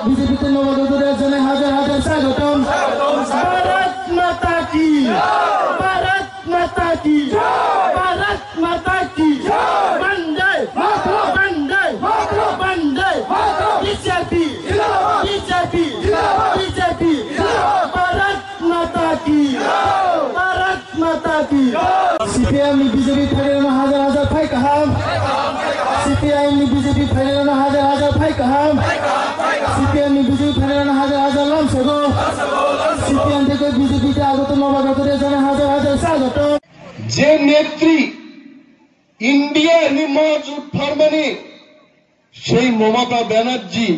বিজেপিতে নবগতদের জন্য হাজার হাজার স্বাগতম। ভারত মাতা কি, ভারত মাতা কি, ভারত মাতা কি, বন্দে বন্দে বন্দে বিজেপি বিজেপি বিজেপি, ভারত মাতা কি, ভারত মাতা কি। সিপিএম বিজেপি ফেরানো হাজার হাজার ফাই কাহাম, সিপিআইএম বিজেপি ফেরানো হাজার হাজার ফাই কাহাম, সিপিএম বিজেপি ফেরানো হাজার হাজার লাম সগো, সিপিএম থেকে বিজেপিতে আগত নবাগতদের জন্য হাজার হাজার স্বাগত। যে নেত্রী ইন্ডিয়া নিমজ উৎফারমানি সেই মমতা ব্যানার্জি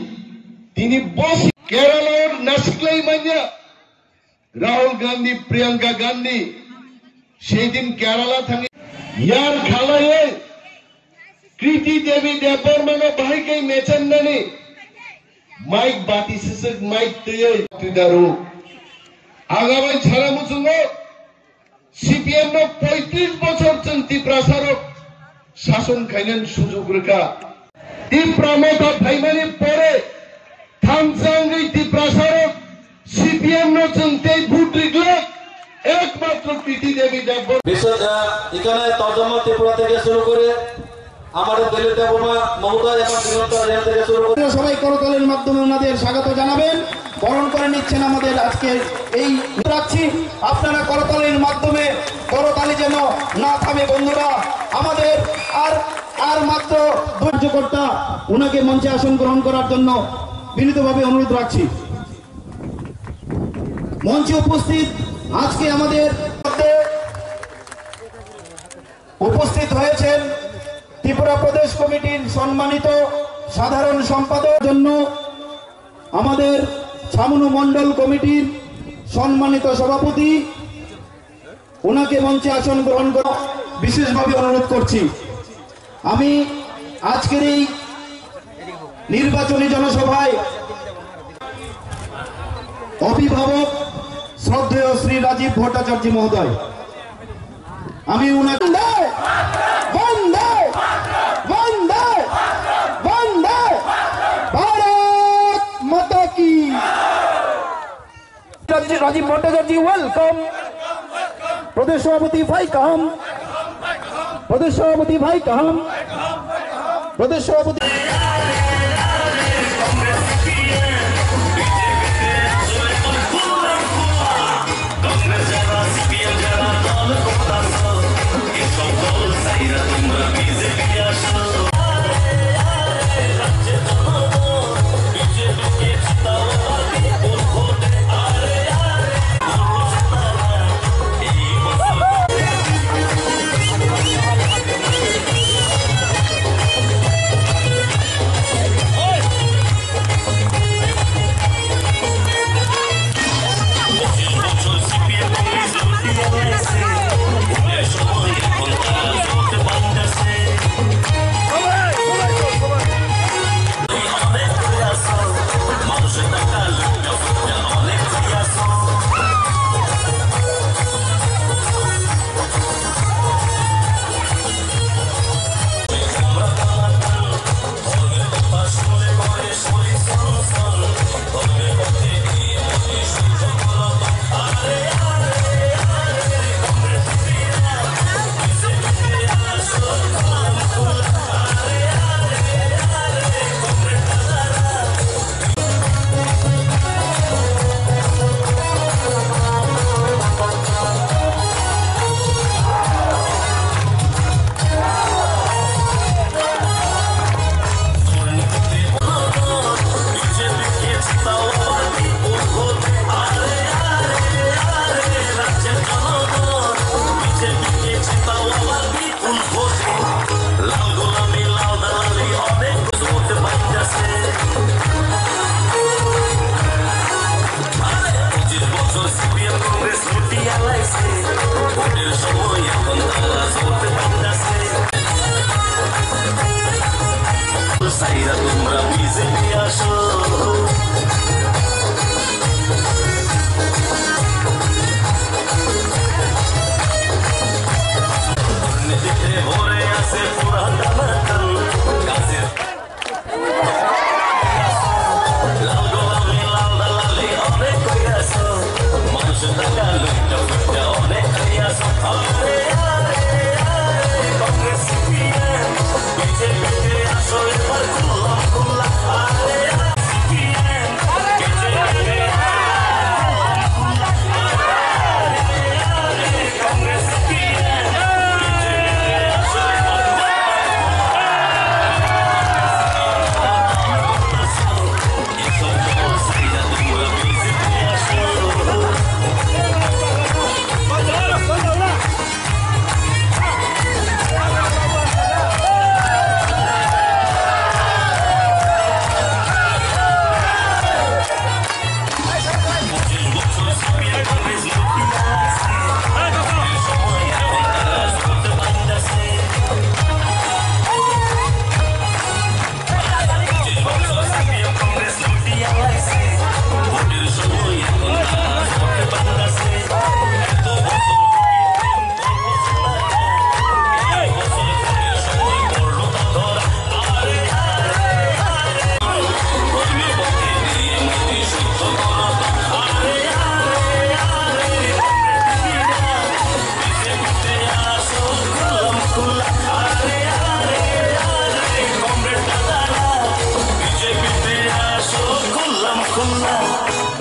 তিনি বসে কেরালার নাসিকলাই মাইয়া রাহুল গান্ধী প্রিয়াঙ্কা গান্ধী সেই দিন কেরালা থাকি ইয়ার খালায় কৃতি দেবী দেববর্মা ভাইকে মেচন্দানি মাইক বাতি শেষে মাইক তৈরি দারু আগামী ছাড়া মুসুঙ্গ সিপিএম 35 বছর ত্রিপ্রাসারক শাসন খাইলেন সুযোগ রেখা ত্রিপ্রামতা ফাইমানি পরে থামসাঙ্গি ত্রিপ্রাসারক সিপিএম চিন্তাই ভোট রিগলে একমাত্র কৃতি দেবী দেববর্মা এখানে তর্জমা ত্রিপুরা থেকে শুরু করে আমাদের দলের দেবমা মমতা এবং বিনোদন থেকে শুরু করে সবাই করতালের মাধ্যমে ওনাদের স্বাগত জানাবেন, বরণ করে নিচ্ছেন আমাদের আজকের এই রাখছি। আপনারা করতালের মাধ্যমে করতালি যেন না থামে বন্ধুরা। আমাদের আর মাত্র ধৈর্যকর্তা ওনাকে মঞ্চে আসন গ্রহণ করার জন্য বিনীতভাবে অনুরোধ রাখছি। মঞ্চে উপস্থিত আজকে আমাদের উপস্থিত হয়েছেন ত্রিপুরা প্রদেশ কমিটির সম্মানিত সাধারণ সম্পাদক জন্য আমাদের ছামনু মন্ডল কমিটির সম্মানিত সভাপতি ওনাকে মঞ্চে আসন গ্রহণ করা বিশেষভাবে অনুরোধ করছি। আমি আজকের এই নির্বাচনী জনসভায় অভিভাবক শ্রদ্ধেয় শ্রী রাজীব ভট্টাচার্য মহোদয় আমি ওনাকে বন্দে বন্দে বন্দে ভারত মাতা কি। রাজীব ভট্টাচার্য ওয়েলকাম। প্রদেশ সভাপতি ভাই কাহাম, প্রদেশ সভাপতি ভাই কাহাম, প্রদেশ সভাপতি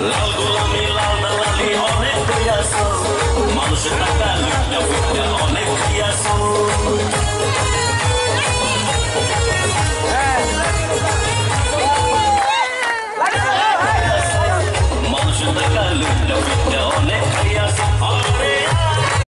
লাল